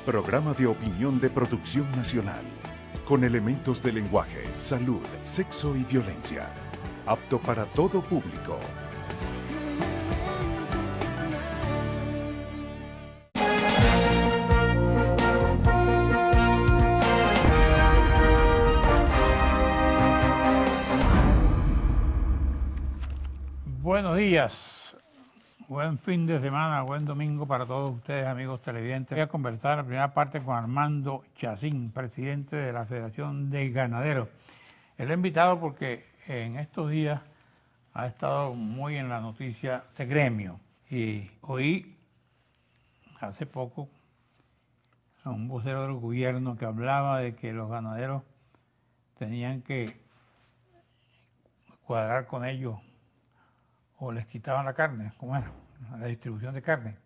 Programa de opinión de producción nacional, con elementos de lenguaje, salud, sexo y violencia. Apto para todo público. Buenos días, buen fin de semana, buen domingo para todos ustedes, amigos televidentes. Voy a conversar en la primera parte con Armando Chacín, presidente de la Federación de Ganaderos. Él ha invitado porque en estos días ha estado muy en la noticia de gremio y oí hace poco a un vocero del gobierno que hablaba de que los ganaderos tenían que cuadrar con ellos o les quitaban la carne, ¿cómo era? La distribución de carne.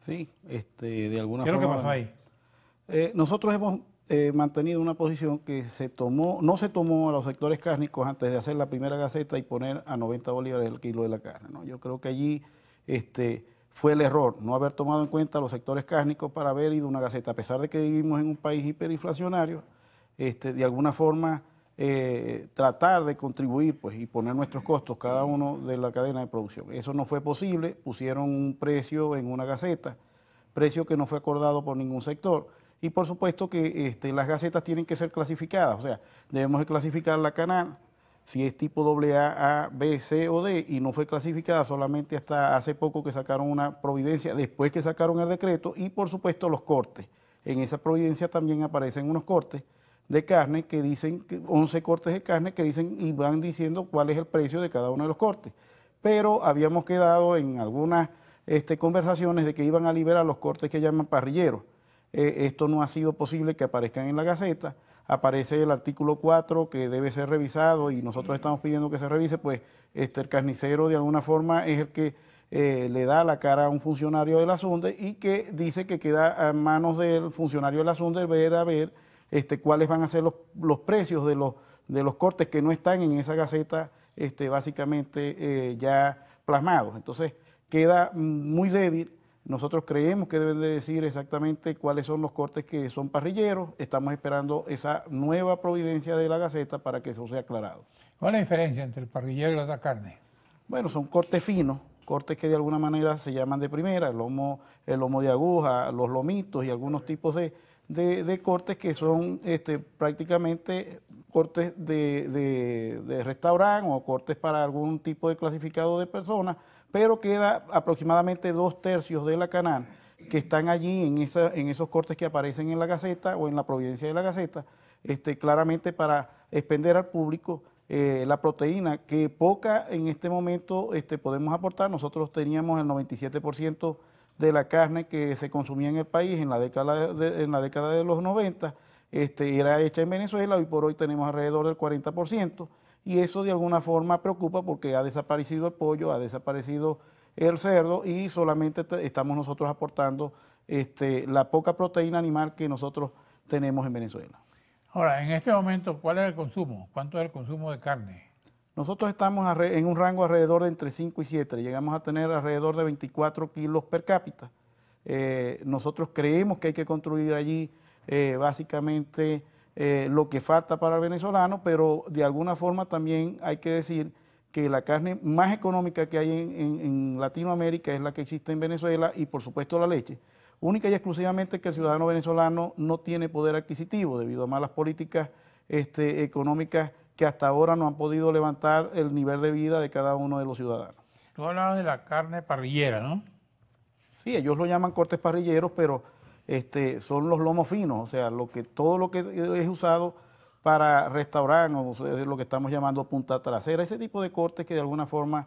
Sí, de alguna forma. ¿Qué es lo que pasó ahí? Nosotros hemos mantenido una posición que no se tomó a los sectores cárnicos antes de hacer la primera gaceta y poner a 90 bolívares el kilo de la carne, ¿no? Yo creo que allí fue el error, no haber tomado en cuenta a los sectores cárnicos para haber ido a una gaceta. A pesar de que vivimos en un país hiperinflacionario, de alguna forma tratar de contribuir pues, y poner nuestros costos cada uno de la cadena de producción. Eso no fue posible, pusieron un precio en una gaceta, precio que no fue acordado por ningún sector. Y por supuesto que las gacetas tienen que ser clasificadas, o sea, debemos de clasificar la canal, si es tipo AA, A, B, C o D, y no fue clasificada solamente hasta hace poco que sacaron una providencia, después que sacaron el decreto, y por supuesto los cortes. En esa providencia también aparecen unos cortes de carne que dicen, 11 cortes de carne que dicen y van diciendo cuál es el precio de cada uno de los cortes. Pero habíamos quedado en algunas conversaciones de que iban a liberar los cortes que llaman parrilleros. Esto no ha sido posible que aparezcan en la Gaceta. Aparece el artículo 4 que debe ser revisado y nosotros estamos pidiendo que se revise, pues el carnicero de alguna forma es el que le da la cara a un funcionario de la SUNDE y que dice que queda a manos del funcionario de la SUNDE ver a ver cuáles van a ser los precios de los cortes que no están en esa gaceta básicamente ya plasmados. Entonces queda muy débil. Nosotros creemos que deben de decir exactamente cuáles son los cortes que son parrilleros. Estamos esperando esa nueva providencia de la gaceta para que eso sea aclarado. ¿Cuál es la diferencia entre el parrillero y la otra carne? Bueno, son cortes finos, cortes que de alguna manera se llaman de primera, el lomo de aguja, los lomitos y algunos tipos de cortes que son prácticamente cortes de restaurante o cortes para algún tipo de clasificado de personas, pero queda aproximadamente 2/3 de la canal que están allí en esos cortes que aparecen en la Gaceta o en la providencia de la Gaceta, claramente para expender al público la proteína que poca en este momento podemos aportar. Nosotros teníamos el 97% de la carne que se consumía en el país en la década de los 90, era hecha en Venezuela, y por hoy tenemos alrededor del 40%, y eso de alguna forma preocupa porque ha desaparecido el pollo, ha desaparecido el cerdo, y solamente estamos nosotros aportando la poca proteína animal que nosotros tenemos en Venezuela. Ahora, en este momento, ¿cuál es el consumo? ¿Cuánto es el consumo de carne? Nosotros estamos en un rango alrededor de entre 5 y 7, llegamos a tener alrededor de 24 kilos per cápita. Nosotros creemos que hay que construir allí básicamente lo que falta para el venezolano, pero de alguna forma también hay que decir que la carne más económica que hay en Latinoamérica es la que existe en Venezuela, y por supuesto la leche. Única y exclusivamente que el ciudadano venezolano no tiene poder adquisitivo debido a malas políticas económicas que hasta ahora no han podido levantar el nivel de vida de cada uno de los ciudadanos. Tú hablabas de la carne parrillera, ¿no? Sí, ellos lo llaman cortes parrilleros, pero son los lomos finos, o sea, todo lo que es usado para restaurantes, o lo que estamos llamando punta trasera, ese tipo de cortes que de alguna forma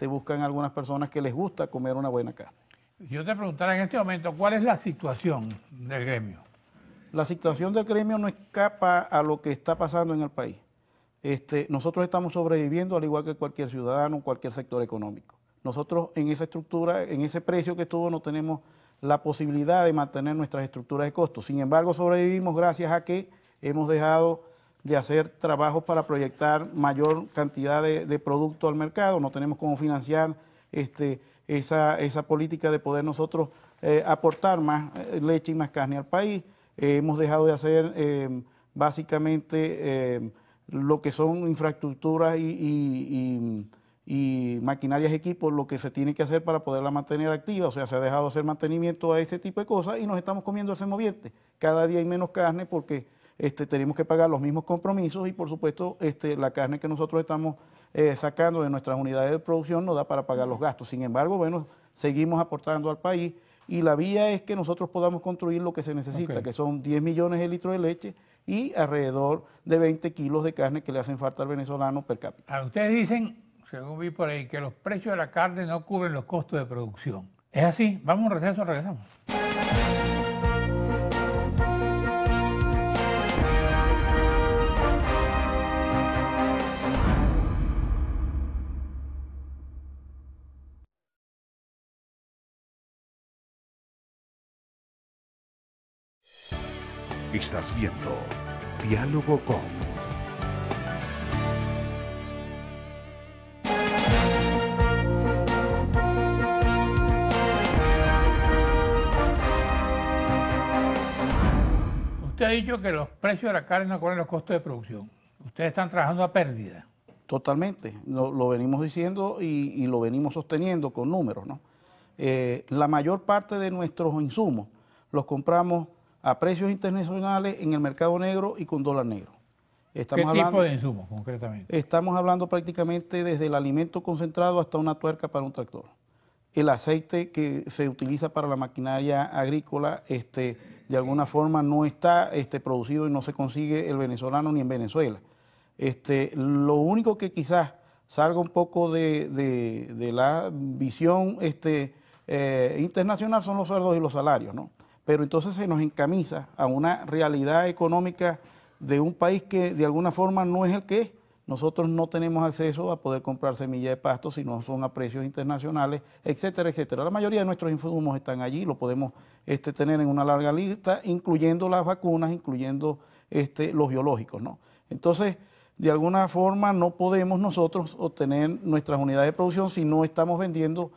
buscan algunas personas que les gusta comer una buena carne. Yo te preguntara en este momento, ¿cuál es la situación del gremio? La situación del gremio no escapa a lo que está pasando en el país. Nosotros estamos sobreviviendo al igual que cualquier ciudadano, cualquier sector económico. Nosotros en esa estructura, en ese precio que estuvo, no tenemos la posibilidad de mantener nuestras estructuras de costos. Sin embargo, sobrevivimos gracias a que hemos dejado de hacer trabajos para proyectar mayor cantidad de producto al mercado. No tenemos cómo financiar esa política de poder nosotros aportar más leche y más carne al país. Hemos dejado de hacer básicamente lo que son infraestructuras y maquinarias, equipos, lo que se tiene que hacer para poderla mantener activa. O sea, se ha dejado de hacer mantenimiento a ese tipo de cosas y nos estamos comiendo ese moviente. Cada día hay menos carne porque tenemos que pagar los mismos compromisos y, por supuesto, la carne que nosotros estamos sacando de nuestras unidades de producción no da para pagar los gastos. Sin embargo, bueno, seguimos aportando al país y la vía es que nosotros podamos construir lo que se necesita, que son 10 millones de litros de leche y alrededor de 20 kilos de carne que le hacen falta al venezolano per cápita. Ustedes dicen, según vi por ahí, que los precios de la carne no cubren los costos de producción. ¿Es así? Vamos a un receso, regresamos. Estás viendo Diálogo con. Usted ha dicho que los precios de la carne no cubren los costos de producción. Ustedes están trabajando a pérdida. Totalmente, lo venimos diciendo y lo venimos sosteniendo con números, ¿no? La mayor parte de nuestros insumos los compramos a precios internacionales en el mercado negro y con dólar negro. ¿Qué tipo de insumos concretamente? Estamos hablando prácticamente desde el alimento concentrado hasta una tuerca para un tractor. El aceite que se utiliza para la maquinaria agrícola, de alguna forma no está producido y no se consigue el venezolano ni en Venezuela. Lo único que quizás salga un poco de la visión internacional son los sueldos y los salarios, ¿no? Pero entonces se nos encamisa a una realidad económica de un país que de alguna forma no es el que es. Nosotros no tenemos acceso a poder comprar semilla de pasto si no son a precios internacionales, etcétera, etcétera. La mayoría de nuestros insumos están allí, lo podemos tener en una larga lista, incluyendo las vacunas, incluyendo los biológicos, ¿no? Entonces, de alguna forma no podemos nosotros obtener nuestras unidades de producción si no estamos vendiendo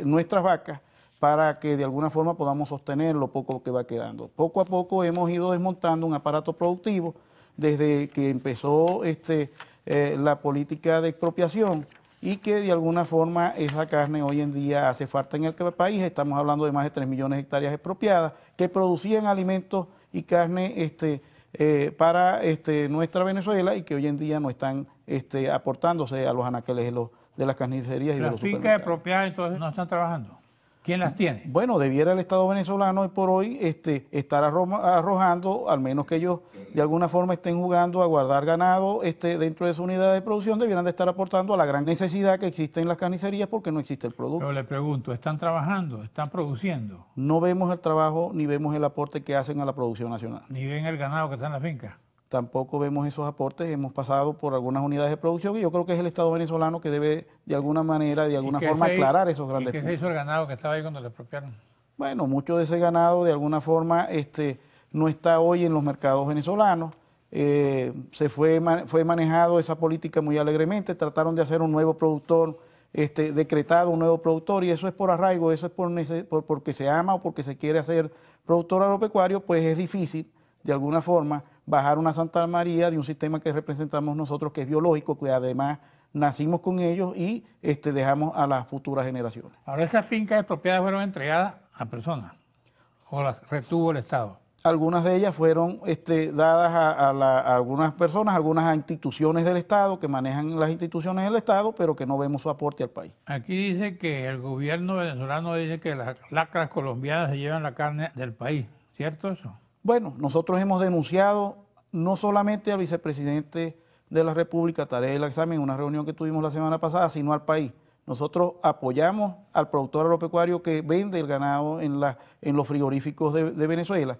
nuestras vacas para que de alguna forma podamos sostener lo poco que va quedando. Poco a poco hemos ido desmontando un aparato productivo desde que empezó la política de expropiación y que de alguna forma esa carne hoy en día hace falta en el país. Estamos hablando de más de 3 millones de hectáreas expropiadas que producían alimentos y carne para nuestra Venezuela y que hoy en día no están aportándose a los anaqueles de las carnicerías y de los supermercados. ¿Las fincas expropiadas entonces no están trabajando? ¿Quién las tiene? Bueno, debiera el Estado venezolano hoy por hoy estar arrojando, al menos que ellos de alguna forma estén jugando a guardar ganado dentro de su unidad de producción, debieran de estar aportando a la gran necesidad que existe en las carnicerías porque no existe el producto. Pero le pregunto, ¿están trabajando? ¿Están produciendo? No vemos el trabajo ni vemos el aporte que hacen a la producción nacional. ¿Ni ven el ganado que está en la finca? Tampoco vemos esos aportes, hemos pasado por algunas unidades de producción y yo creo que es el Estado venezolano que debe de alguna manera, de alguna forma aclarar esos grandes puntos. ¿Y qué se hizo el ganado que estaba ahí cuando le expropiaron? Bueno, mucho de ese ganado de alguna forma no está hoy en los mercados venezolanos. Fue manejado esa política muy alegremente, trataron de hacer un nuevo productor, decretado un nuevo productor y eso es por arraigo, eso es porque se ama o porque se quiere hacer productor agropecuario, pues es difícil de alguna forma bajar una Santa María de un sistema que representamos nosotros, que es biológico, que además nacimos con ellos y dejamos a las futuras generaciones. Ahora, ¿esas fincas expropiadas fueron entregadas a personas o las retuvo el Estado? Algunas de ellas fueron dadas a algunas personas, algunas a instituciones del Estado, que manejan las instituciones del Estado, pero que no vemos su aporte al país. Aquí dice que el gobierno venezolano dice que las lacras colombianas se llevan la carne del país, ¿cierto eso? Bueno, nosotros hemos denunciado no solamente al vicepresidente de la República, Tarek El Examen, en una reunión que tuvimos la semana pasada, sino al país. Nosotros apoyamos al productor agropecuario que vende el ganado en los frigoríficos de Venezuela.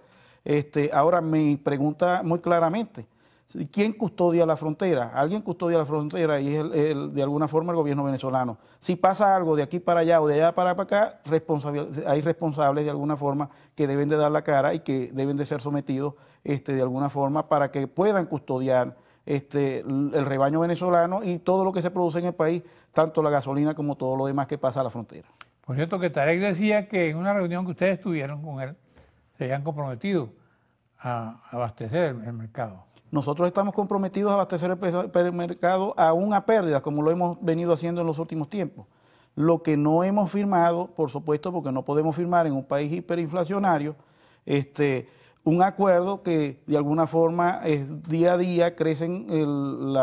Ahora me pregunta muy claramente, ¿quién custodia la frontera? Alguien custodia la frontera y es de alguna forma el gobierno venezolano. Si pasa algo de aquí para allá o de allá para acá, hay responsables de alguna forma que deben de dar la cara y que deben de ser sometidos de alguna forma para que puedan custodiar el rebaño venezolano y todo lo que se produce en el país, tanto la gasolina como todo lo demás que pasa a la frontera. Por cierto, que Tarek decía que en una reunión que ustedes tuvieron con él, se habían comprometido a abastecer el mercado. Nosotros estamos comprometidos a abastecer el mercado aún a pérdidas, como lo hemos venido haciendo en los últimos tiempos. Lo que no hemos firmado, por supuesto, porque no podemos firmar en un país hiperinflacionario, un acuerdo que de alguna forma día a día crecen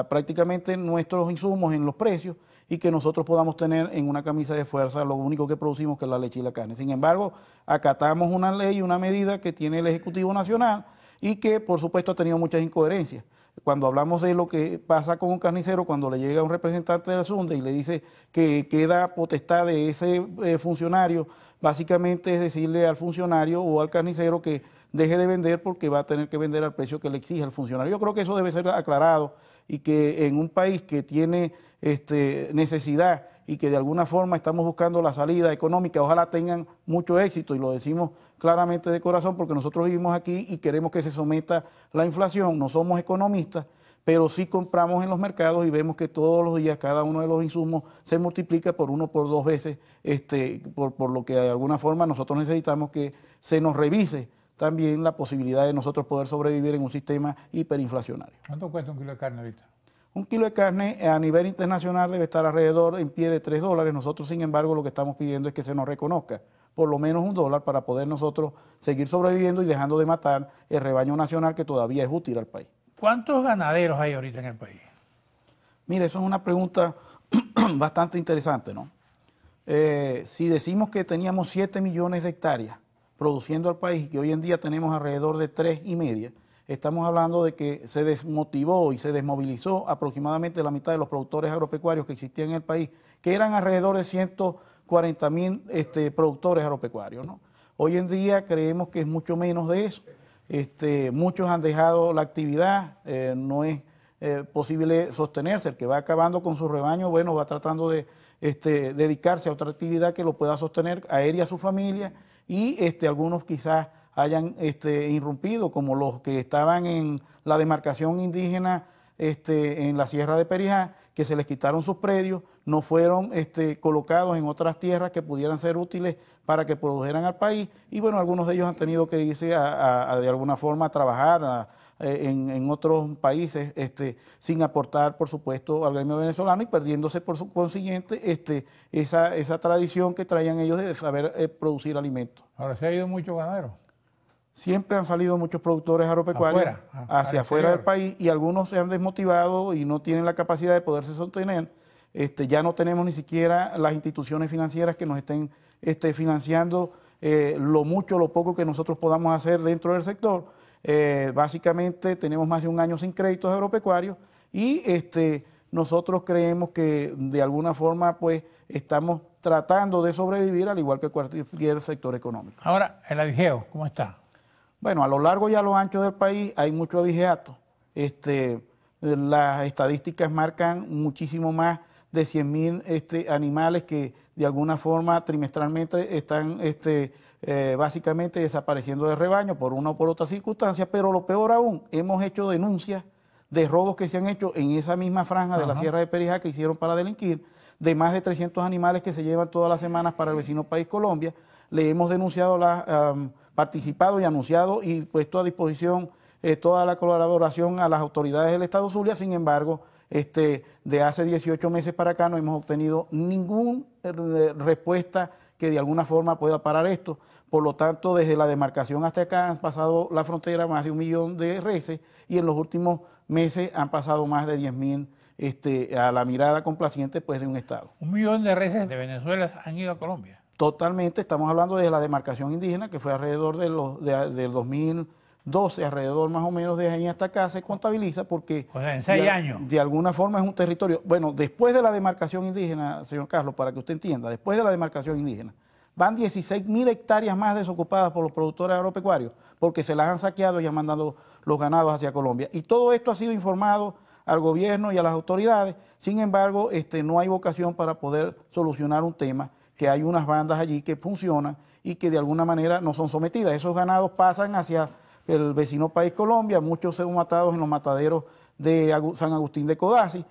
prácticamente nuestros insumos en los precios y que nosotros podamos tener en una camisa de fuerza lo único que producimos, que es la leche y la carne. Sin embargo, acatamos una ley, una medida que tiene el Ejecutivo Nacional y que por supuesto ha tenido muchas incoherencias. Cuando hablamos de lo que pasa con un carnicero, cuando le llega un representante del SUNDE y le dice que queda potestad de ese funcionario, básicamente es decirle al funcionario o al carnicero que deje de vender porque va a tener que vender al precio que le exige el funcionario. Yo creo que eso debe ser aclarado y que en un país que tiene necesidad y que de alguna forma estamos buscando la salida económica, ojalá tengan mucho éxito, y lo decimos claramente de corazón porque nosotros vivimos aquí y queremos que se someta la inflación. No somos economistas, pero sí compramos en los mercados y vemos que todos los días cada uno de los insumos se multiplica por 1 por 2 veces, por lo que de alguna forma nosotros necesitamos que se nos revise también la posibilidad de nosotros poder sobrevivir en un sistema hiperinflacionario. ¿Cuánto cuesta un kilo de carne ahorita? Un kilo de carne a nivel internacional debe estar alrededor en pie de $3. Nosotros, sin embargo, lo que estamos pidiendo es que se nos reconozca por lo menos $1 para poder nosotros seguir sobreviviendo y dejando de matar el rebaño nacional que todavía es útil al país. ¿Cuántos ganaderos hay ahorita en el país? Mire, eso es una pregunta bastante interesante, ¿no? Si decimos que teníamos 7 millones de hectáreas produciendo al país y que hoy en día tenemos alrededor de 3,5, estamos hablando de que se desmotivó y se desmovilizó aproximadamente la mitad de los productores agropecuarios que existían en el país, que eran alrededor de 140,000 productores agropecuarios, ¿no? Hoy en día creemos que es mucho menos de eso. Muchos han dejado la actividad, no es posible sostenerse. El que va acabando con su rebaño, bueno, va tratando de dedicarse a otra actividad que lo pueda sostener, a él y a su familia, y algunos quizás hayan irrumpido, como los que estaban en la demarcación indígena en la Sierra de Perijá, que se les quitaron sus predios, no fueron colocados en otras tierras que pudieran ser útiles para que produjeran al país, y bueno, algunos de ellos han tenido que irse de alguna forma a trabajar en otros países sin aportar, por supuesto, al gremio venezolano y perdiéndose por su consiguiente esa tradición que traían ellos de saber producir alimentos. Ahora se ha ido muchos ganaderos. Siempre han salido muchos productores agropecuarios hacia afuera del país, y algunos se han desmotivado y no tienen la capacidad de poderse sostener. Ya no tenemos ni siquiera las instituciones financieras que nos estén financiando lo mucho o lo poco que nosotros podamos hacer dentro del sector. Básicamente tenemos más de un año sin créditos agropecuarios y nosotros creemos que de alguna forma pues estamos tratando de sobrevivir al igual que cualquier sector económico. Ahora, el avigeo, ¿cómo está? Bueno, a lo largo y a lo ancho del país hay mucho avigeato. Las estadísticas marcan muchísimo más de 100,000 animales que de alguna forma trimestralmente están básicamente desapareciendo del rebaño por una o por otra circunstancia, pero lo peor aún, hemos hecho denuncias de robos que se han hecho en esa misma franja de la Sierra de Perijá que hicieron para delinquir, de más de 300 animales que se llevan todas las semanas para el vecino país Colombia. Le hemos denunciado, participado y anunciado y puesto a disposición toda la colaboración a las autoridades del Estado Zulia. Sin embargo, de hace 18 meses para acá no hemos obtenido ninguna respuesta que de alguna forma pueda parar esto. Por lo tanto, desde la demarcación hasta acá han pasado la frontera más de 1 millón de reses y en los últimos meses han pasado más de 10,000 a la mirada complaciente pues, de un Estado. 1 millón de reses de Venezuela han ido a Colombia. Totalmente, estamos hablando de la demarcación indígena que fue alrededor del 2012, alrededor más o menos de ahí hasta acá se contabiliza porque... O sea, en 6 años. De alguna forma es un territorio... Bueno, después de la demarcación indígena, señor Carlos, para que usted entienda, después de la demarcación indígena, van 16,000 hectáreas más desocupadas por los productores agropecuarios porque se las han saqueado y han mandado los ganados hacia Colombia. Y todo esto ha sido informado al gobierno y a las autoridades. Sin embargo, no hay vocación para poder solucionar un tema que hay unas bandas allí que funcionan y que de alguna manera no son sometidas. Esos ganados pasan hacia el vecino país Colombia, muchos son matados en los mataderos de San Agustín de Codazzi,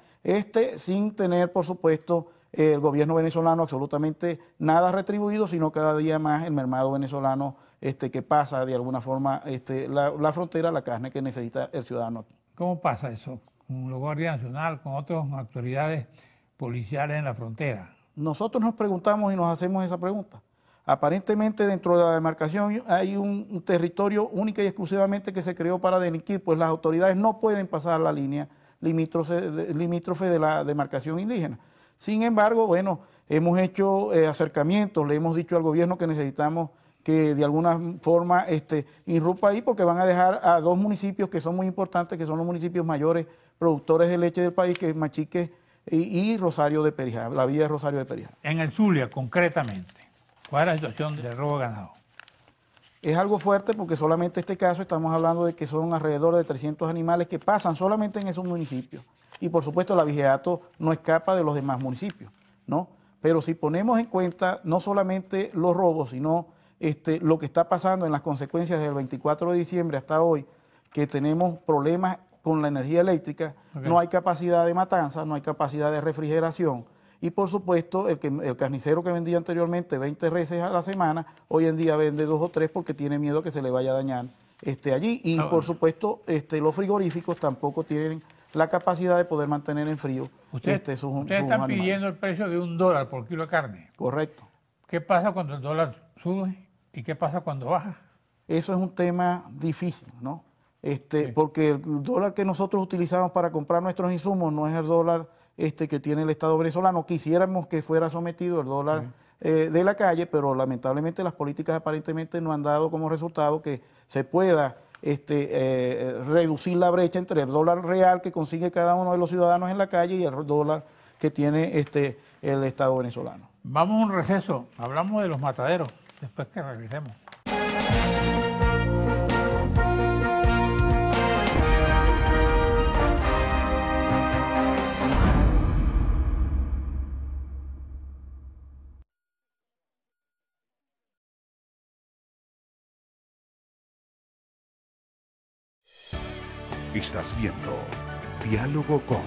sin tener, por supuesto, el gobierno venezolano absolutamente nada retribuido, sino cada día más el mercado venezolano que pasa de alguna forma la frontera, la carne que necesita el ciudadano aquí. ¿Cómo pasa eso con la Guardia Nacional, con otras autoridades policiales en la frontera? Nosotros nos preguntamos y nos hacemos esa pregunta. Aparentemente dentro de la demarcación hay un territorio única y exclusivamente que se creó para delinquir, pues las autoridades no pueden pasar la línea limítrofe de la demarcación indígena. Sin embargo, bueno, hemos hecho acercamientos, le hemos dicho al gobierno que necesitamos que de alguna forma irrumpa ahí, porque van a dejar a dos municipios que son muy importantes, que son los municipios mayores productores de leche del país, que es Machique y Rosario de Perijá, la villa de Rosario de Perijá. En el Zulia, concretamente, ¿cuál es la situación del robo de ganado? Es algo fuerte porque solamente este caso estamos hablando de que son alrededor de 300 animales que pasan solamente en esos municipios. Y por supuesto la Vigilato no escapa de los demás municipios, ¿no? Pero si ponemos en cuenta no solamente los robos, sino lo que está pasando en las consecuencias del 24 de diciembre hasta hoy, que tenemos problemas con la energía eléctrica, no hay capacidad de matanza, no hay capacidad de refrigeración, y por supuesto el carnicero que vendía anteriormente 20 reses a la semana, hoy en día vende 2 o 3 porque tiene miedo que se le vaya a dañar allí, y por supuesto los frigoríficos tampoco tienen la capacidad de poder mantener en frío Ustedes están pidiendo el precio de $1 por kilo de carne. Correcto. ¿Qué pasa cuando el dólar sube y qué pasa cuando baja? Eso es un tema difícil, ¿no? Sí. Porque el dólar que nosotros utilizamos para comprar nuestros insumos no es el dólar que tiene el Estado venezolano. Quisiéramos que fuera sometido el dólar de la calle, pero lamentablemente las políticas aparentemente no han dado como resultado que se pueda reducir la brecha entre el dólar real que consigue cada uno de los ciudadanos en la calle y el dólar que tiene el Estado venezolano. Vamos a un receso, hablamos de los mataderos, después que regresemos. Estás viendo Diálogo con.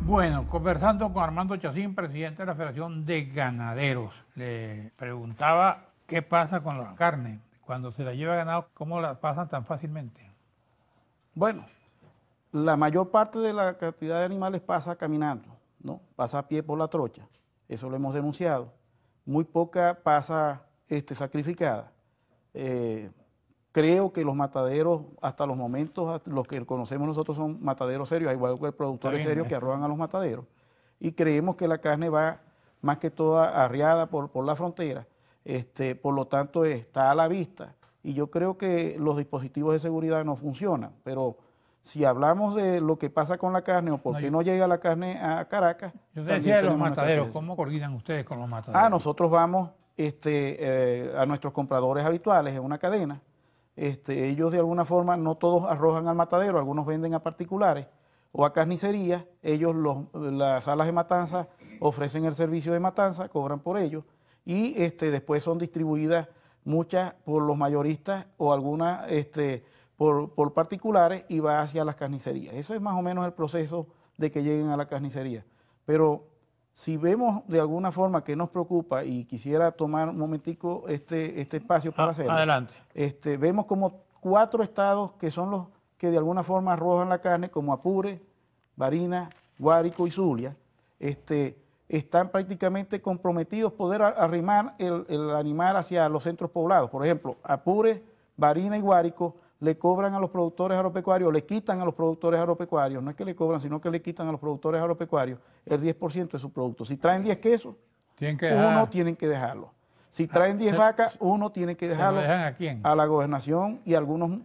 Bueno, conversando con Armando Chacín, presidente de la Federación de Ganaderos, le preguntaba qué pasa con la carne. Cuando se la lleva ganado, ¿cómo la pasan tan fácilmente? Bueno, la mayor parte de la cantidad de animales pasa caminando, ¿no? Pasa a pie por la trocha, eso lo hemos denunciado. Muy poca pasa sacrificada. Creo que los mataderos, hasta los momentos, los que conocemos nosotros son mataderos serios, igual que productores serios que arrojan a los mataderos. Y creemos que la carne va más que toda arriada por la frontera, por lo tanto está a la vista. Y yo creo que los dispositivos de seguridad no funcionan, pero si hablamos de lo que pasa con la carne o por qué no llega la carne a Caracas. Yo te decía de los mataderos, ¿cómo coordinan ustedes con los mataderos? Nosotros vamos a nuestros compradores habituales en una cadena. Ellos de alguna forma, no todos arrojan al matadero, algunos venden a particulares o a carnicerías. Ellos, las salas de matanza, ofrecen el servicio de matanza, cobran por ello y después son distribuidas muchas por los mayoristas o algunas por particulares y va hacia las carnicerías. Eso es más o menos el proceso de que lleguen a la carnicería. Pero si vemos de alguna forma que nos preocupa y quisiera tomar un momentico este espacio para hacerlo. Adelante. Vemos como 4 estados que son los que de alguna forma arrojan la carne, como Apure, Barinas, Guárico y Zulia, están prácticamente comprometidos poder arrimar el animal hacia los centros poblados. Por ejemplo, Apure, Barinas y Guárico le cobran a los productores agropecuarios, le quitan a los productores agropecuarios, no es que le cobran, sino que le quitan a los productores agropecuarios el 10% de su producto. Si traen 10 quesos, uno tienen que dejarlo. Si traen 10 vacas, uno tiene que dejarlo. ¿Se lo dejan a quién? A la gobernación y algunos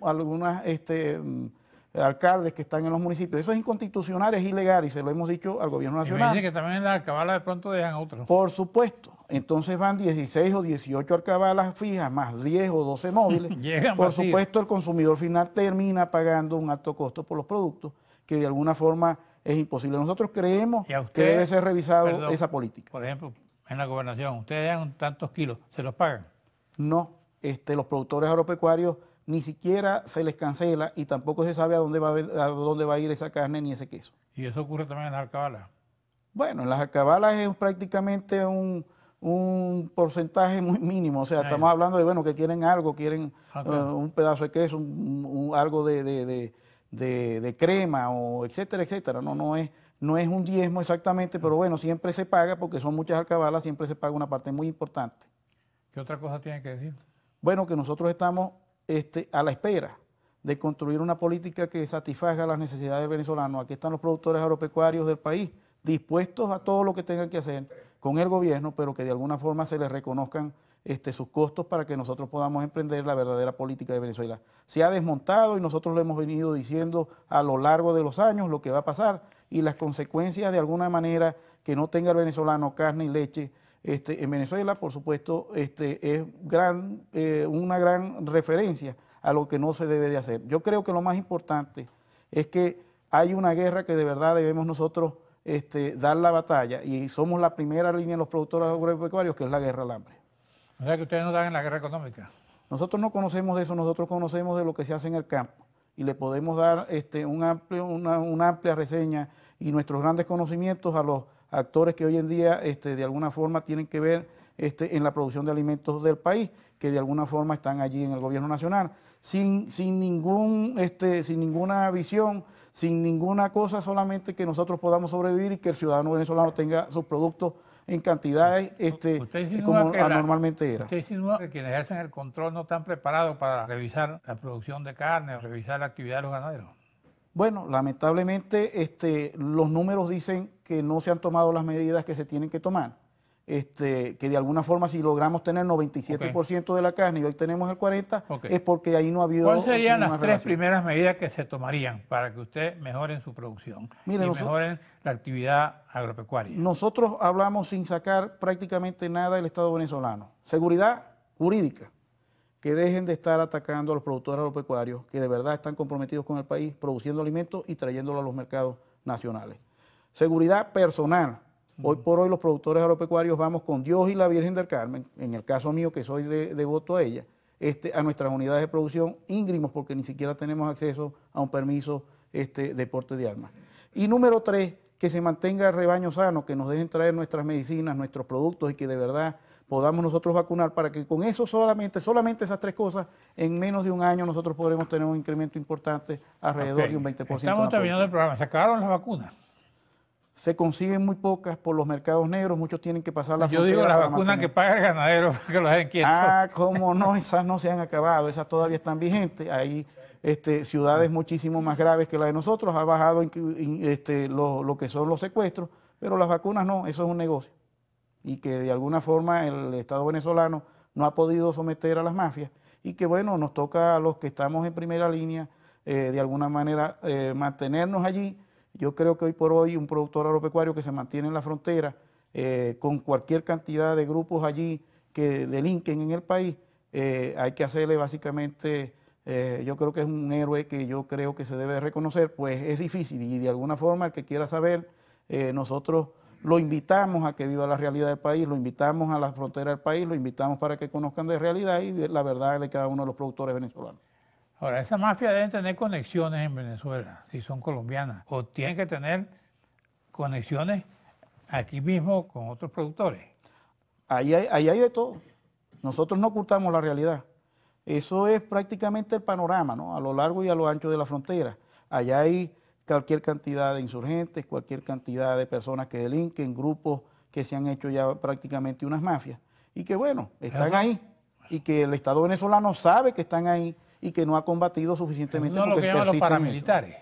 alcaldes que están en los municipios. Eso es inconstitucional, es ilegal y se lo hemos dicho al gobierno nacional. Y me dice que también en la alcabala de pronto dejan a otros. Por supuesto. Entonces van 16 o 18 alcabalas fijas más 10 o 12 móviles. Por supuesto el consumidor final termina pagando un alto costo por los productos que de alguna forma es imposible. Nosotros creemos que debe ser revisado esa política. Por ejemplo, en la gobernación, ustedes dan tantos kilos, ¿se los pagan? No, los productores agropecuarios ni siquiera se les cancela y tampoco se sabe a dónde va a ir esa carne ni ese queso. ¿Y eso ocurre también en las alcabalas? Bueno, en las alcabalas es prácticamente un porcentaje muy mínimo, o sea, estamos hablando de, bueno, que quieren algo, quieren un pedazo de queso, algo de crema, o etcétera, etcétera. No es un diezmo exactamente, pero bueno, siempre se paga, porque son muchas alcabalas, siempre se paga una parte muy importante. ¿Qué otra cosa tiene que decir? Bueno, que nosotros estamos a la espera de construir una política que satisfaga las necesidades del venezolano. Aquí están los productores agropecuarios del país, dispuestos a todo lo que tengan que hacer con el gobierno, pero que de alguna forma se les reconozcan sus costos para que nosotros podamos emprender la verdadera política de Venezuela. Se ha desmontado y nosotros lo hemos venido diciendo a lo largo de los años lo que va a pasar y las consecuencias de alguna manera que no tenga el venezolano carne y leche en Venezuela, por supuesto, es una gran referencia a lo que no se debe de hacer. Yo creo que lo más importante es que hay una guerra que de verdad debemos nosotros dar la batalla, y somos la primera línea de los productores agropecuarios, que es la guerra al hambre. O sea que ustedes no están en la guerra económica. Nosotros no conocemos de eso, nosotros conocemos de lo que se hace en el campo y le podemos dar una amplia reseña y nuestros grandes conocimientos a los actores que hoy en día de alguna forma tienen que ver en la producción de alimentos del país, que de alguna forma están allí en el gobierno nacional, sin ninguna visión, sin ninguna cosa, solamente que nosotros podamos sobrevivir y que el ciudadano venezolano tenga sus productos en cantidades como normalmente era. ¿Usted insinúa que quienes ejercen el control no están preparados para revisar la producción de carne o revisar la actividad de los ganaderos? Bueno, lamentablemente los números dicen que no se han tomado las medidas que se tienen que tomar. Que de alguna forma, si logramos tener 97% de la carne y hoy tenemos el 40%, es porque ahí no ha habido. ¿Cuáles serían las tres primeras medidas que se tomarían para que usted mejore su producción y mejoren la actividad agropecuaria? Nosotros hablamos sin sacar prácticamente nada del Estado venezolano. Seguridad jurídica, que dejen de estar atacando a los productores agropecuarios, que de verdad están comprometidos con el país, produciendo alimentos y trayéndolo a los mercados nacionales. Seguridad personal. Hoy por hoy los productores agropecuarios vamos con Dios y la Virgen del Carmen, en el caso mío que soy devoto a ella, a nuestras unidades de producción íngremos, porque ni siquiera tenemos acceso a un permiso de porte de armas. Y número 3, que se mantenga el rebaño sano, que nos dejen traer nuestras medicinas, nuestros productos y que de verdad podamos nosotros vacunar para que con eso solamente esas tres cosas, en menos de un año nosotros podremos tener un incremento importante alrededor de un 20%. Estamos terminando el programa. ¿Se acabaron las vacunas? Se consiguen muy pocas por los mercados negros, muchos tienen que pasar la frontera. Yo digo las vacunas que paga el ganadero para que los dejen quietos. Cómo no, esas no se han acabado, esas todavía están vigentes. Hay ciudades muchísimo más graves que las de nosotros, ha bajado lo que son los secuestros, pero las vacunas no, eso es un negocio. Y que de alguna forma el Estado venezolano no ha podido someter a las mafias y que bueno, nos toca a los que estamos en primera línea de alguna manera mantenernos allí. Yo creo que hoy por hoy un productor agropecuario que se mantiene en la frontera con cualquier cantidad de grupos allí que delinquen en el país, hay que hacerle básicamente, yo creo que es un héroe que yo creo que se debe reconocer, pues es difícil y de alguna forma el que quiera saber, nosotros lo invitamos a que viva la realidad del país, lo invitamos a la frontera del país, lo invitamos para que conozcan de realidad y de la verdad de cada uno de los productores venezolanos. Ahora, esa mafia deben tener conexiones en Venezuela, si son colombianas, o tienen que tener conexiones aquí mismo con otros productores. Ahí hay de todo. Nosotros no ocultamos la realidad. Eso es prácticamente el panorama, ¿no? A lo largo y a lo ancho de la frontera. Allá hay cualquier cantidad de insurgentes, cualquier cantidad de personas que delinquen, grupos que se han hecho ya prácticamente unas mafias, y que bueno, están ahí, y que el Estado venezolano sabe que están ahí, y que no ha combatido suficientemente. ¿No lo que llaman los paramilitares?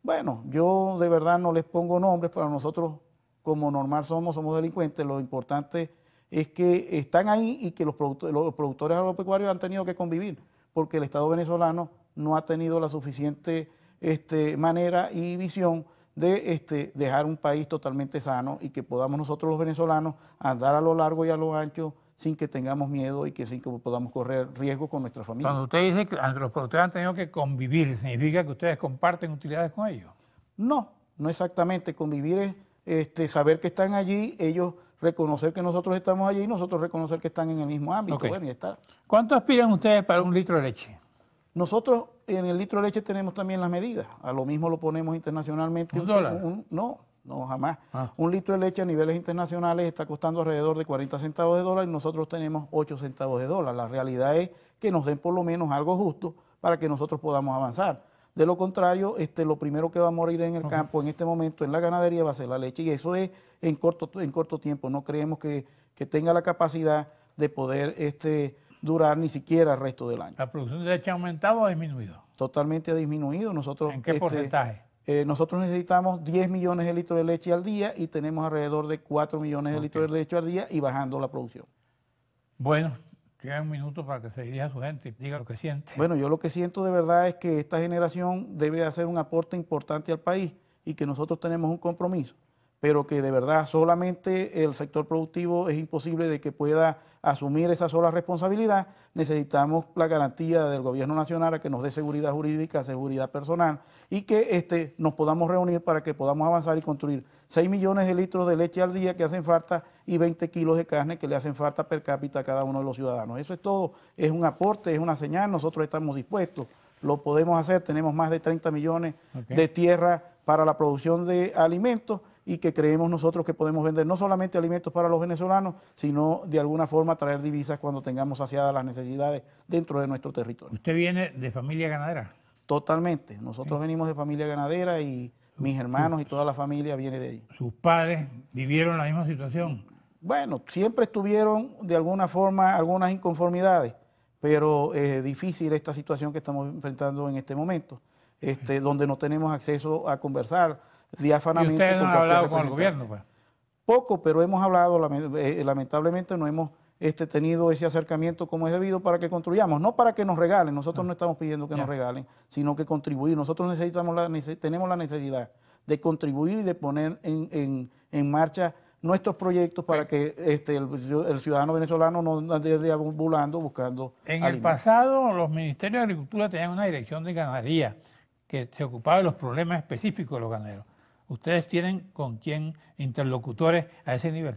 Bueno, yo de verdad no les pongo nombres, para nosotros como normal somos delincuentes, lo importante es que están ahí y que los productores agropecuarios han tenido que convivir, porque el Estado venezolano no ha tenido la suficiente manera y visión de dejar un país totalmente sano y que podamos nosotros los venezolanos andar a lo largo y a lo ancho sin que tengamos miedo y que sin que podamos correr riesgo con nuestra familia. Cuando usted dice que los productores han tenido que convivir, ¿significa que ustedes comparten utilidades con ellos? No, no exactamente. Convivir es saber que están allí, ellos reconocer que nosotros estamos allí y nosotros reconocer que están en el mismo ámbito. Ok. Bueno, y está. ¿Cuánto aspiran ustedes para un litro de leche? Nosotros en el litro de leche tenemos también las medidas. A lo mismo lo ponemos internacionalmente. ¿Un dólar? No, jamás. Ah. Un litro de leche a niveles internacionales está costando alrededor de 40 centavos de dólar y nosotros tenemos 8 centavos de dólar. La realidad es que nos den por lo menos algo justo para que nosotros podamos avanzar. De lo contrario, lo primero que va a morir en el campo en este momento en la ganadería va a ser la leche y eso es en corto tiempo. No creemos que tenga la capacidad de poder durar ni siquiera el resto del año. ¿La producción de leche ha aumentado o ha disminuido? Totalmente ha disminuido. Nosotros, ¿En qué porcentaje? Nosotros necesitamos 10 millones de litros de leche al día y tenemos alrededor de 4 millones de litros de leche al día y bajando la producción. Bueno, queda un minuto para que se dirija a su gente y diga lo que siente. Bueno, yo lo que siento de verdad es que esta generación debe hacer un aporte importante al país y que nosotros tenemos un compromiso, pero que de verdad solamente el sector productivo es imposible de que pueda asumir esa sola responsabilidad. Necesitamos la garantía del gobierno nacional a que nos dé seguridad jurídica, seguridad personal y que nos podamos reunir para que podamos avanzar y construir 6 millones de litros de leche al día que hacen falta y 20 kilos de carne que le hacen falta per cápita a cada uno de los ciudadanos. Eso es todo, es un aporte, es una señal, nosotros estamos dispuestos, lo podemos hacer, tenemos más de 30 millones de tierra para la producción de alimentos y que creemos nosotros que podemos vender no solamente alimentos para los venezolanos, sino de alguna forma traer divisas cuando tengamos saciadas las necesidades dentro de nuestro territorio. ¿Usted viene de familia ganadera? Totalmente. Nosotros venimos de familia ganadera y mis hermanos y toda la familia viene de ahí. ¿Sus padres vivieron la misma situación? Bueno, siempre estuvieron de alguna forma algunas inconformidades, pero difícil esta situación que estamos enfrentando en este momento, donde no tenemos acceso a conversar diáfanamente. ¿Y ustedes no han hablado con el gobierno, pues? Poco, pero hemos hablado, lamentablemente no hemos tenido ese acercamiento como es debido para que construyamos, no para que nos regalen, nosotros no estamos pidiendo que nos regalen, sino que contribuir. Nosotros tenemos la necesidad de contribuir y de poner en marcha nuestros proyectos para que el ciudadano venezolano no ande deambulando buscando En alimentos. el pasado los ministerios de Agricultura tenían una dirección de ganadería que se ocupaba de los problemas específicos de los ganaderos. ¿Ustedes tienen con quién interlocutores a ese nivel?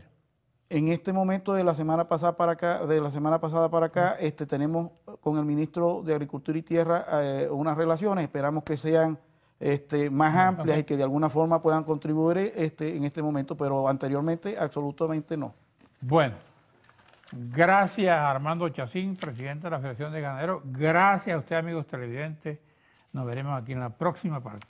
En este momento de la semana pasada para acá, tenemos con el ministro de Agricultura y Tierra unas relaciones, esperamos que sean más amplias y que de alguna forma puedan contribuir en este momento, pero anteriormente absolutamente no. Bueno, gracias a Armando Chacín, presidente de la Federación de Ganaderos. Gracias a usted, amigos televidentes. Nos veremos aquí en la próxima parte.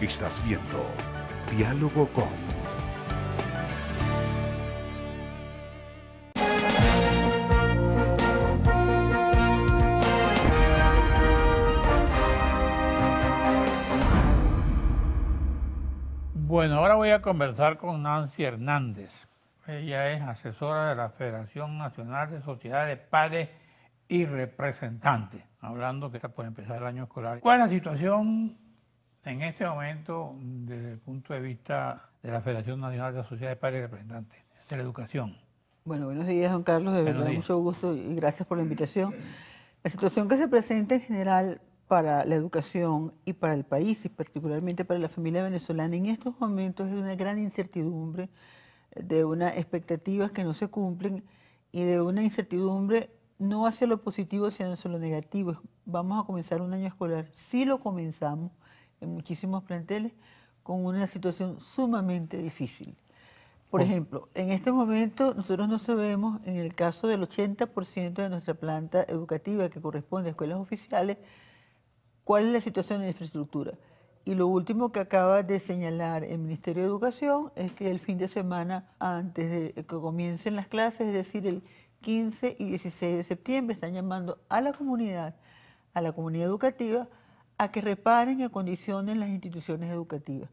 Estás viendo Diálogo con... Bueno, ahora voy a conversar con Nancy Hernández. Ella es asesora de la Federación Nacional de Sociedades de Padres y Representantes, hablando que está por empezar el año escolar. ¿Cuál es la situación en este momento desde el punto de vista de la Federación Nacional de Sociedades de Padres y Representantes de la educación? Bueno, buenos días, don Carlos, de verdad mucho gusto y gracias por la invitación. La situación que se presenta en general para la educación y para el país y particularmente para la familia venezolana en estos momentos es de una gran incertidumbre, de unas expectativas que no se cumplen y de una incertidumbre no hacia lo positivo, sino hacia lo negativo. Vamos a comenzar un año escolar, sí lo comenzamos en muchísimos planteles con una situación sumamente difícil. Por ejemplo, en este momento nosotros no sabemos, en el caso del 80% de nuestra planta educativa que corresponde a escuelas oficiales, cuál es la situación en la infraestructura. Y lo último que acaba de señalar el Ministerio de Educación es que el fin de semana antes de que comiencen las clases, es decir, el 15 y 16 de septiembre, están llamando a la comunidad educativa, a que reparen y acondicionen las instituciones educativas.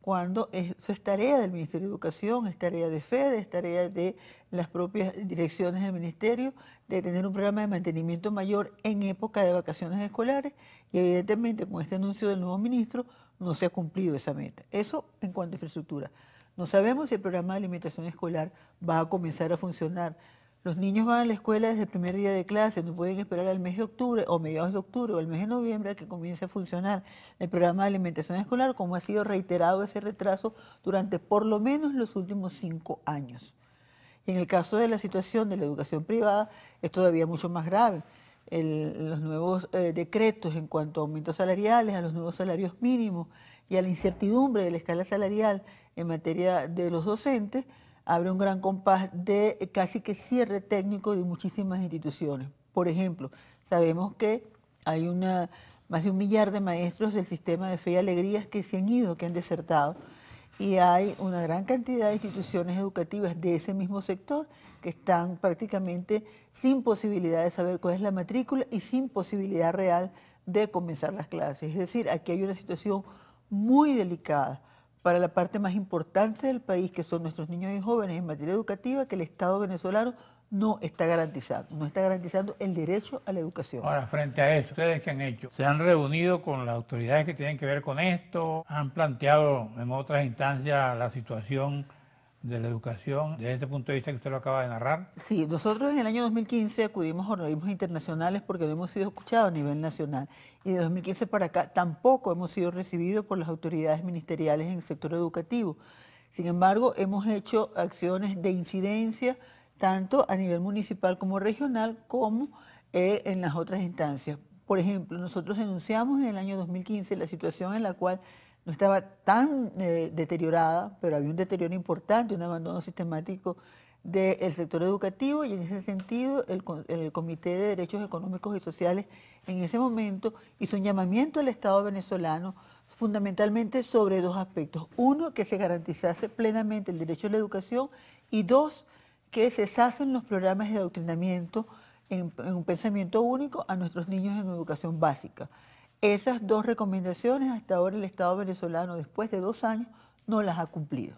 cuando eso es tarea del Ministerio de Educación, es tarea de FED, es tarea de las propias direcciones del Ministerio, de tener un programa de mantenimiento mayor en época de vacaciones escolares, y evidentemente con este anuncio del nuevo ministro no se ha cumplido esa meta. Eso en cuanto a infraestructura. No sabemos si el programa de alimentación escolar va a comenzar a funcionar. Los niños van a la escuela desde el primer día de clase, no pueden esperar al mes de octubre o mediados de octubre o el mes de noviembre a que comience a funcionar el programa de alimentación escolar, como ha sido reiterado ese retraso durante por lo menos los últimos 5 años. Y en el caso de la situación de la educación privada es todavía mucho más grave. Los nuevos decretos en cuanto a aumentos salariales, a los nuevos salarios mínimos y a la incertidumbre de la escala salarial en materia de los docentes, abre un gran compás de casi que cierre técnico de muchísimas instituciones. Por ejemplo, sabemos que hay más de 1 millar de maestros del sistema de Fe y Alegrías que se han ido, que han desertado, y hay una gran cantidad de instituciones educativas de ese mismo sector que están prácticamente sin posibilidad de saber cuál es la matrícula y sin posibilidad real de comenzar las clases. Es decir, aquí hay una situación muy delicada para la parte más importante del país, que son nuestros niños y jóvenes en materia educativa, que el Estado venezolano no está garantizando el derecho a la educación. Ahora, frente a eso, ¿ustedes qué han hecho? ¿Se han reunido con las autoridades que tienen que ver con esto? ¿Han planteado en otras instancias la situación de la educación desde este punto de vista que usted lo acaba de narrar? Sí, nosotros en el año 2015 acudimos a organismos internacionales porque no hemos sido escuchados a nivel nacional, y de 2015 para acá tampoco hemos sido recibidos por las autoridades ministeriales en el sector educativo. Sin embargo, hemos hecho acciones de incidencia tanto a nivel municipal como regional, como en las otras instancias. Por ejemplo, nosotros denunciamos en el año 2015 la situación en la cual no estaba tan deteriorada, pero había un deterioro importante, un abandono sistemático del sector educativo, y en ese sentido el Comité de Derechos Económicos y Sociales en ese momento hizo un llamamiento al Estado venezolano fundamentalmente sobre 2 aspectos. Uno, que se garantizase plenamente el derecho a la educación, y 2, que cesasen los programas de adoctrinamiento en un pensamiento único a nuestros niños en educación básica. Esas 2 recomendaciones hasta ahora el Estado venezolano, después de 2 años, no las ha cumplido.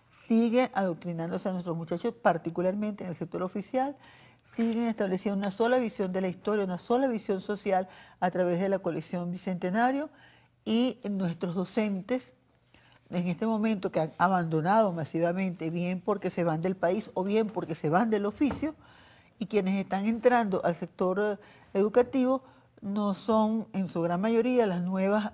Sigue adoctrinándose a nuestros muchachos, particularmente en el sector oficial, siguen estableciendo una sola visión de la historia, una sola visión social a través de la colección Bicentenario, y nuestros docentes en este momento, que han abandonado masivamente, bien porque se van del país o bien porque se van del oficio, y quienes están entrando al sector educativo no son en su gran mayoría las nuevas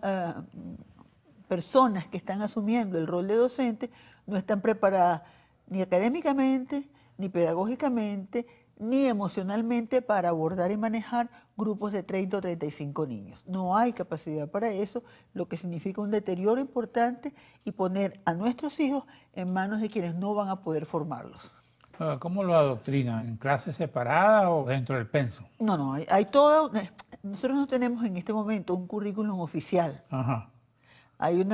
personas que están asumiendo el rol de docente, no están preparadas ni académicamente, ni pedagógicamente, ni emocionalmente para abordar y manejar grupos de 30 o 35 niños. No hay capacidad para eso, lo que significa un deterioro importante y poner a nuestros hijos en manos de quienes no van a poder formarlos. ¿Cómo lo adoctrinan? ¿En clases separadas o dentro del pensum? No, hay todo. Nosotros no tenemos en este momento un currículum oficial. Ajá. Hay un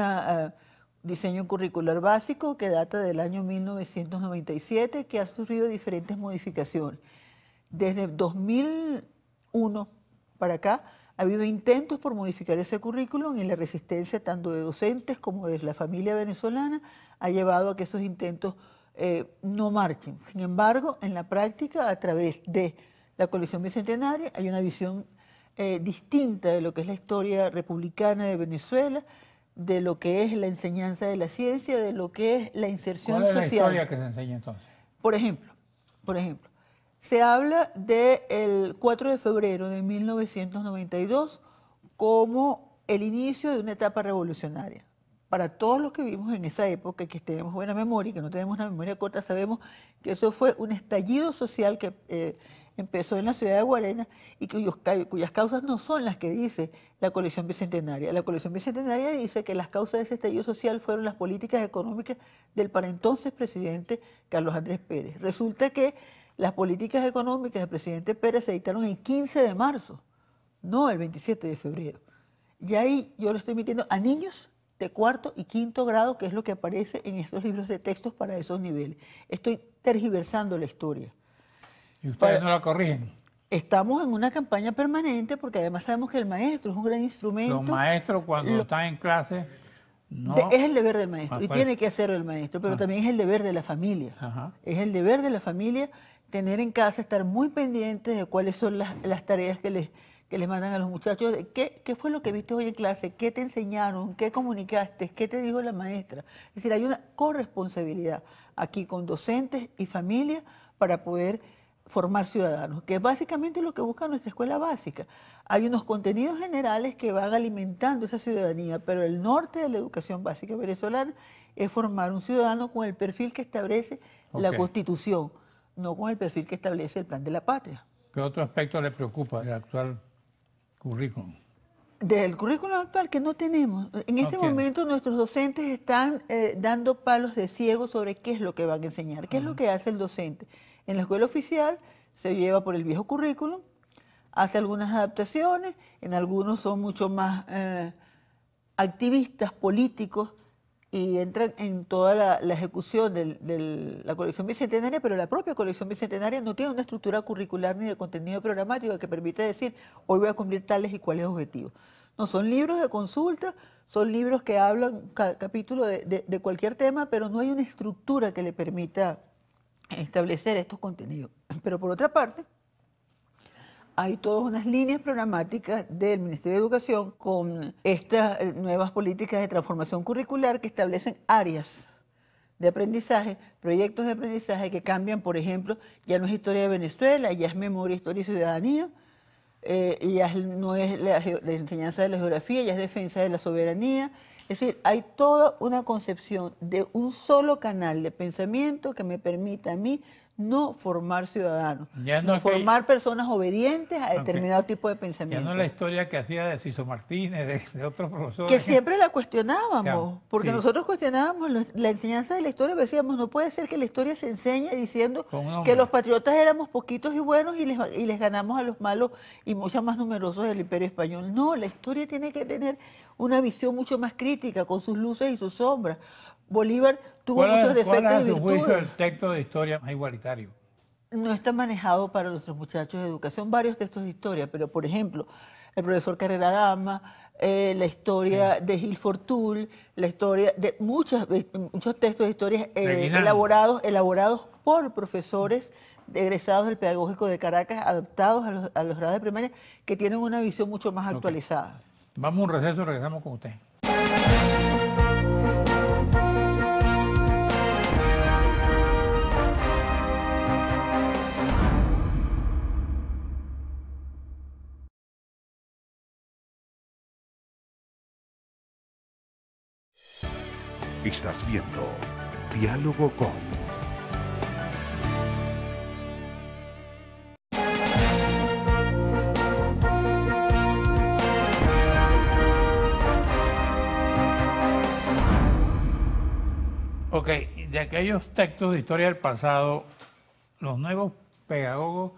diseño curricular básico que data del año 1997, que ha sufrido diferentes modificaciones. Desde 2001 para acá ha habido intentos por modificar ese currículum, y la resistencia tanto de docentes como de la familia venezolana ha llevado a que esos intentos no marchen. Sin embargo, en la práctica, a través de la colección bicentenaria, hay una visión distinta de lo que es la historia republicana de Venezuela, de lo que es la enseñanza de la ciencia, de lo que es la inserción social. ¿Cuál es la historia que se enseña entonces? Por ejemplo, se habla del 4 de febrero de 1992 como el inicio de una etapa revolucionaria. Para todos los que vivimos en esa época, que tenemos buena memoria y que no tenemos una memoria corta, sabemos que eso fue un estallido social que empezó en la ciudad de Guarena y cuyas causas no son las que dice la colección bicentenaria. La colección bicentenaria dice que las causas de ese estallido social fueron las políticas económicas del para entonces presidente Carlos Andrés Pérez. Resulta que las políticas económicas del presidente Pérez se dictaron el 15 de marzo, no el 27 de febrero. Y ahí yo lo estoy metiendo a niños de 4º y 5º grado, que es lo que aparece en estos libros de textos para esos niveles. Estoy tergiversando la historia. ¿Y ustedes no la corrigen? Estamos en una campaña permanente porque además sabemos que el maestro es un gran instrumento. Los maestros cuando están en clase No, es el deber del maestro y pues. tiene que hacerlo el maestro, pero también es el deber de la familia. Ajá. Es el deber de la familia tener en casa, estar muy pendientes de cuáles son las tareas que les mandan a los muchachos. ¿Qué fue lo que viste hoy en clase? ¿Qué te enseñaron? ¿Qué comunicaste? ¿Qué te dijo la maestra? Es decir, hay una corresponsabilidad aquí con docentes y familia para poder formar ciudadanos, que es básicamente lo que busca nuestra escuela básica. Hay unos contenidos generales que van alimentando esa ciudadanía, pero el norte de la educación básica venezolana es formar un ciudadano con el perfil que establece la Constitución, no con el perfil que establece el Plan de la Patria. ¿Qué otro aspecto le preocupa del actual currículum? Del currículum actual que no tenemos. En este momento nuestros docentes están dando palos de ciego sobre qué es lo que van a enseñar, qué es lo que hace el docente. En la escuela oficial se lleva por el viejo currículum, hace algunas adaptaciones, en algunos son mucho más activistas políticos y entran en toda la ejecución de la colección bicentenaria, pero la propia colección bicentenaria no tiene una estructura curricular ni de contenido programático que permita decir, hoy voy a cumplir tales y cuáles objetivos. No, son libros de consulta, son libros que hablan cada capítulo de cualquier tema, pero no hay una estructura que le permita establecer estos contenidos. Pero por otra parte, hay todas unas líneas programáticas del Ministerio de Educación con estas nuevas políticas de transformación curricular que establecen áreas de aprendizaje, proyectos de aprendizaje que cambian, por ejemplo, ya no es historia de Venezuela, ya es memoria, historia y ciudadanía, ya no es la enseñanza de la geografía, ya es defensa de la soberanía. Es decir, hay toda una concepción de un solo canal de pensamiento que me permita a mí no formar ciudadanos, no formar personas obedientes a determinado tipo de pensamiento. Ya no es la historia que hacía de Ciso Martínez, de otros profesores. Que siempre la cuestionábamos, porque nosotros cuestionábamos la enseñanza de la historia, decíamos, no puede ser que la historia se enseñe diciendo que los patriotas éramos poquitos y buenos y les ganamos a los malos y mucho más numerosos del Imperio Español. No, la historia tiene que tener una visión mucho más crítica, con sus luces y sus sombras. Bolívar tuvo muchos defectos y virtudes. ¿Cuál es, a su juicio, el texto de historia más igualitario? No está manejado para nuestros muchachos de educación varios textos de historia, pero por ejemplo, el profesor Carrera Gama, la historia de Gil Fortul, la historia de muchos textos de historia elaborados por profesores egresados del Pedagógico de Caracas, adaptados a los grados de primaria, que tienen una visión mucho más actualizada. Vamos a un receso, regresamos con usted. Estás viendo Diálogo con... Ok, de aquellos textos de historia del pasado, los nuevos pedagogos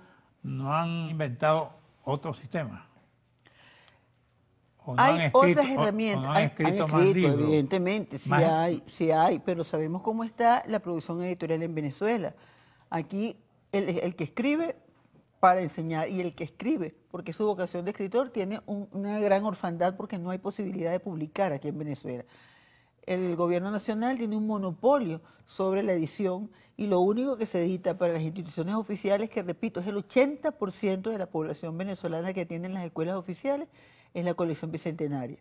no han inventado otro sistema. Hay otras herramientas, han escrito más libros, evidentemente, sí hay, pero sabemos cómo está la producción editorial en Venezuela. Aquí el que escribe para enseñar y el que escribe, porque su vocación de escritor tiene una gran orfandad porque no hay posibilidad de publicar aquí en Venezuela. El gobierno nacional tiene un monopolio sobre la edición y lo único que se edita para las instituciones oficiales, que repito, es el 80% de la población venezolana que tienen las escuelas oficiales, es la colección bicentenaria.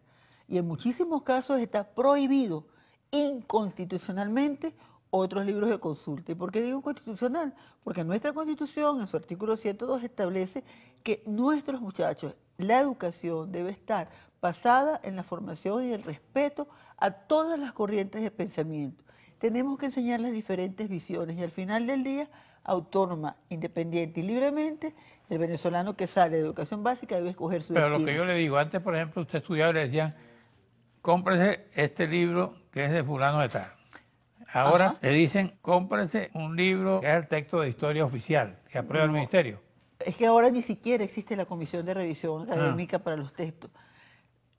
Y en muchísimos casos está prohibido inconstitucionalmente otros libros de consulta. ¿Y por qué digo constitucional? Porque nuestra Constitución, en su artículo 102, establece que nuestros muchachos, la educación debe estar basada en la formación y el respeto a todas las corrientes de pensamiento. Tenemos que enseñar las diferentes visiones y al final del día, autónoma, independiente y libremente, el venezolano que sale de educación básica debe escoger su destino. Pero lo que yo le digo, antes, por ejemplo, usted estudiaba y le decían, cómprese este libro que es de fulano de tal. Ahora le dicen, cómprese un libro que es el texto de historia oficial, que aprueba el ministerio. Es que ahora ni siquiera existe la comisión de revisión académica para los textos.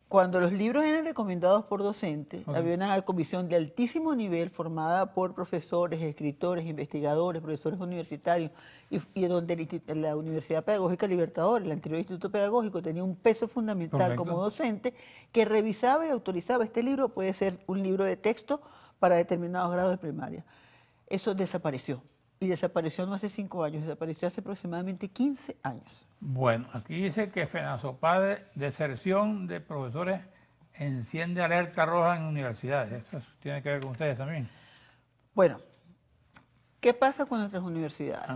Cuando los libros eran recomendados por docentes, había una comisión de altísimo nivel formada por profesores, escritores, investigadores, profesores universitarios, y donde la Universidad Pedagógica Libertador, el anterior Instituto Pedagógico, tenía un peso fundamental como docente, que revisaba y autorizaba: este libro puede ser un libro de texto para determinados grados de primaria. Eso desapareció. Y desapareció no hace 5 años, desapareció hace aproximadamente 15 años. Bueno, aquí dice que FENASOPADE, deserción de profesores, enciende alerta roja en universidades. ¿Eso tiene que ver con ustedes también? Bueno, ¿qué pasa con nuestras universidades?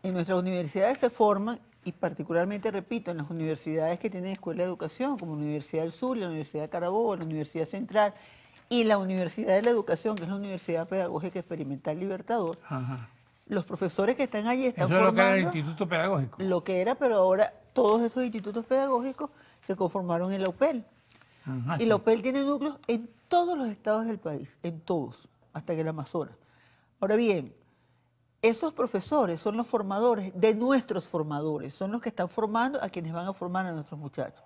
En nuestras universidades se forman, y particularmente, repito, en las universidades que tienen escuela de educación, como la Universidad del Sur, la Universidad de Carabobo, la Universidad Central y la Universidad de la Educación, que es la Universidad Pedagógica Experimental Libertador. Los profesores que están allí están formando... Eso es lo que era el Instituto Pedagógico. Lo que era, pero ahora todos esos institutos pedagógicos se conformaron en la UPEL. Y la UPEL tiene núcleos en todos los estados del país, en todos, hasta en el Amazonas. Ahora bien, esos profesores son los formadores de nuestros formadores, son los que están formando a quienes van a formar a nuestros muchachos.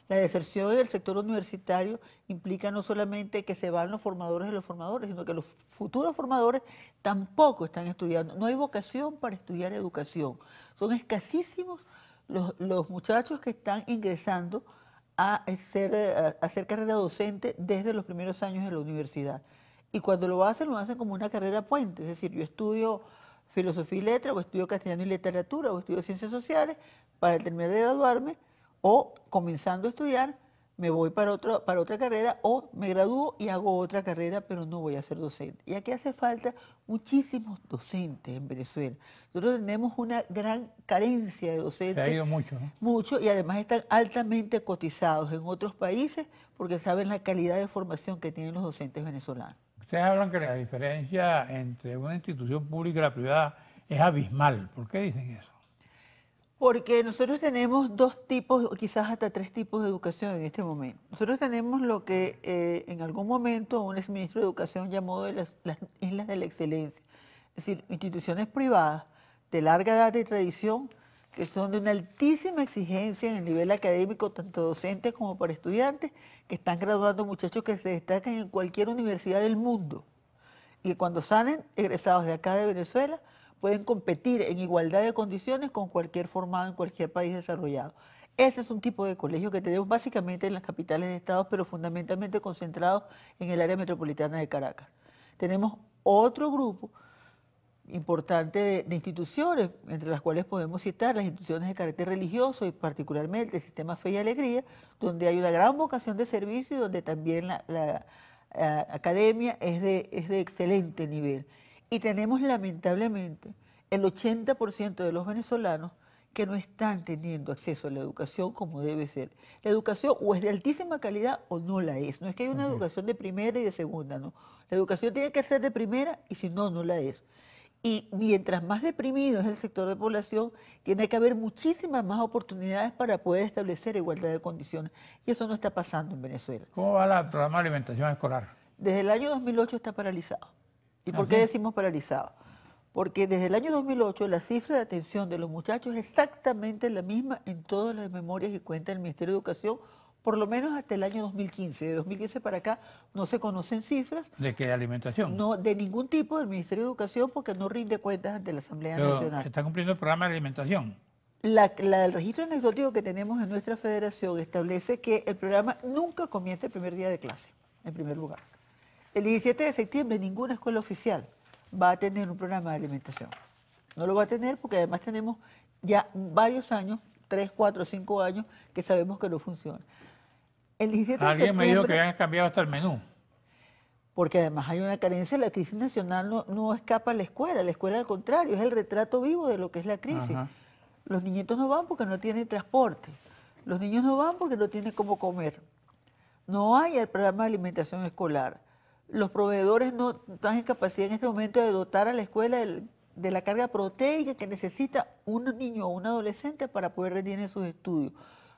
La deserción del sector universitario implica no solamente que se van los formadores de los formadores, sino que los futuros formadores tampoco están estudiando. No hay vocación para estudiar educación. Son escasísimos los muchachos que están ingresando a hacer carrera docente desde los primeros años de la universidad. Y cuando lo hacen como una carrera puente. Es decir, yo estudio filosofía y letras, o estudio castellano y literatura, o estudio ciencias sociales, para terminar de graduarme, o comenzando a estudiar, me voy para otra carrera, o me gradúo y hago otra carrera, pero no voy a ser docente. Y aquí hace falta muchísimos docentes en Venezuela. Nosotros tenemos una gran carencia de docentes. Se ha ido mucho, ¿no? Mucho, y además están altamente cotizados en otros países porque saben la calidad de formación que tienen los docentes venezolanos. Ustedes hablan que la diferencia entre una institución pública y la privada es abismal. ¿Por qué dicen eso? Porque nosotros tenemos 2 tipos, o quizás hasta 3 tipos de educación en este momento. Nosotros tenemos lo que en algún momento un exministro de Educación llamó de las islas de la excelencia. Es decir, instituciones privadas de larga edad y tradición, que son de una altísima exigencia en el nivel académico, tanto docentes como para estudiantes, que están graduando muchachos que se destacan en cualquier universidad del mundo. Y que cuando salen egresados de acá de Venezuela, pueden competir en igualdad de condiciones con cualquier formado en cualquier país desarrollado. Ese es un tipo de colegio que tenemos básicamente en las capitales de estados, pero fundamentalmente concentrados en el área metropolitana de Caracas. Tenemos otro grupo importante de instituciones, entre las cuales podemos citar las instituciones de carácter religioso y particularmente el Sistema Fe y Alegría, donde hay una gran vocación de servicio y donde también la academia es de excelente nivel. Y tenemos lamentablemente el 80% de los venezolanos que no están teniendo acceso a la educación como debe ser. La educación o es de altísima calidad o no la es. No es que haya una educación de primera y de segunda, no. La educación tiene que ser de primera y si no, no la es. Y mientras más deprimido es el sector de población, tiene que haber muchísimas más oportunidades para poder establecer igualdad de condiciones. Y eso no está pasando en Venezuela. ¿Cómo va el programa de alimentación escolar? Desde el año 2008 está paralizado. ¿Y por qué decimos paralizado? Porque desde el año 2008 la cifra de atención de los muchachos es exactamente la misma en todas las memorias y cuentas del Ministerio de Educación, por lo menos hasta el año 2015. De 2015 para acá no se conocen cifras. ¿De qué alimentación? No, de ningún tipo del Ministerio de Educación, porque no rinde cuentas ante la Asamblea Nacional. ¿Está cumpliendo el programa de alimentación? El registro anecdótico que tenemos en nuestra federación establece que el programa nunca comienza el primer día de clase, en primer lugar. El 17 de septiembre ninguna escuela oficial va a tener un programa de alimentación. No lo va a tener porque además tenemos ya varios años, 3, 4, 5 años, que sabemos que no funciona. El 17 de Alguien me dijo que septiembre, habían cambiado hasta el menú. porque además hay una carencia, la crisis nacional no escapa a la escuela al contrario, es el retrato vivo de lo que es la crisis. Los niñitos no van porque no tienen transporte, los niños no van porque no tienen cómo comer. No hay el programa de alimentación escolar. Los proveedores no están en capacidad en este momento de dotar a la escuela de la carga proteica que necesita un niño o un adolescente para poder rendir en sus estudios.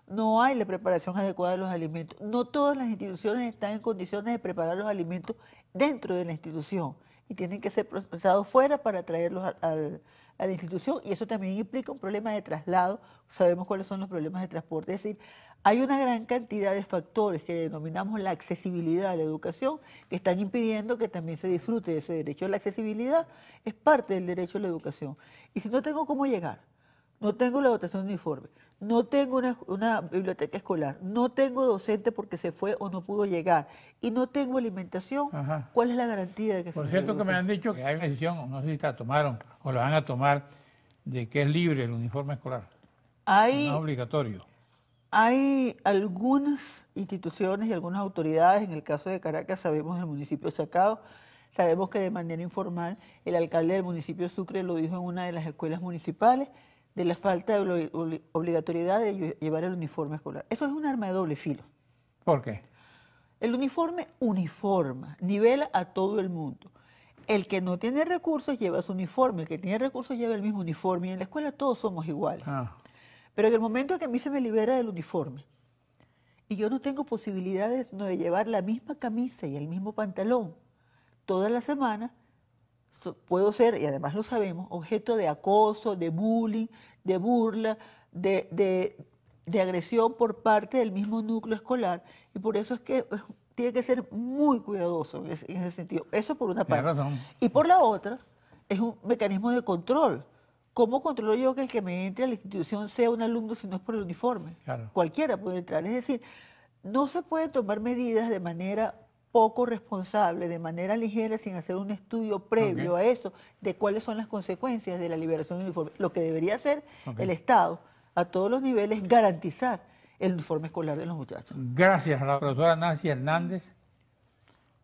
No hay la preparación adecuada de los alimentos. No todas las instituciones están en condiciones de preparar los alimentos dentro de la institución y tienen que ser procesados fuera para traerlos a la institución y eso también implica un problema de traslado. Sabemos cuáles son los problemas de transporte. Es decir, hay una gran cantidad de factores que denominamos la accesibilidad a la educación que están impidiendo que también se disfrute de ese derecho. La accesibilidad es parte del derecho a la educación. Y si no tengo cómo llegar, no tengo la dotación de uniforme, no tengo una biblioteca escolar, no tengo docente porque se fue o no pudo llegar y no tengo alimentación, Ajá. ¿cuál es la garantía de que Por se cierto pueda que me educar? han dicho que hay una decisión, no sé si la tomaron o la van a tomar, de que es libre el uniforme escolar, no es obligatorio. Hay algunas instituciones y algunas autoridades, en el caso de Caracas sabemos del municipio de Chacao, sabemos que de manera informal el alcalde del municipio de Sucre lo dijo en una de las escuelas municipales, de la falta de obligatoriedad de llevar el uniforme escolar. Eso es un arma de doble filo. ¿Por qué? El uniforme uniforma, nivela a todo el mundo. El que no tiene recursos lleva su uniforme, el que tiene recursos lleva el mismo uniforme y en la escuela todos somos iguales. Pero en el momento que a mí se me libera del uniforme y yo no tengo posibilidades de llevar la misma camisa y el mismo pantalón toda la semana, puedo ser, y además lo sabemos, objeto de acoso, de bullying, de burla, de agresión por parte del mismo núcleo escolar. Y por eso es que tiene que ser muy cuidadoso en ese sentido. Eso por una parte. Tienes razón. Y por la otra, es un mecanismo de control. ¿Cómo controlo yo que el que me entre a la institución sea un alumno si no es por el uniforme? Claro. Cualquiera puede entrar. Es decir, no se pueden tomar medidas de manera poco responsable, de manera ligera, sin hacer un estudio previo a eso, de cuáles son las consecuencias de la liberación del uniforme. Lo que debería hacer el Estado, a todos los niveles, es garantizar el uniforme escolar de los muchachos. Gracias a la profesora Nancy Hernández,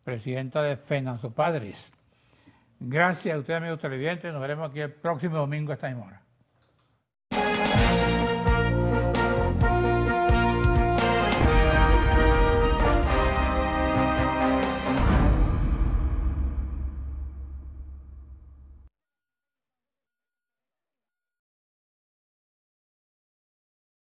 presidenta de FENASOPADRES. Gracias a ustedes, amigos televidentes. Nos veremos aquí el próximo domingo a esta misma hora.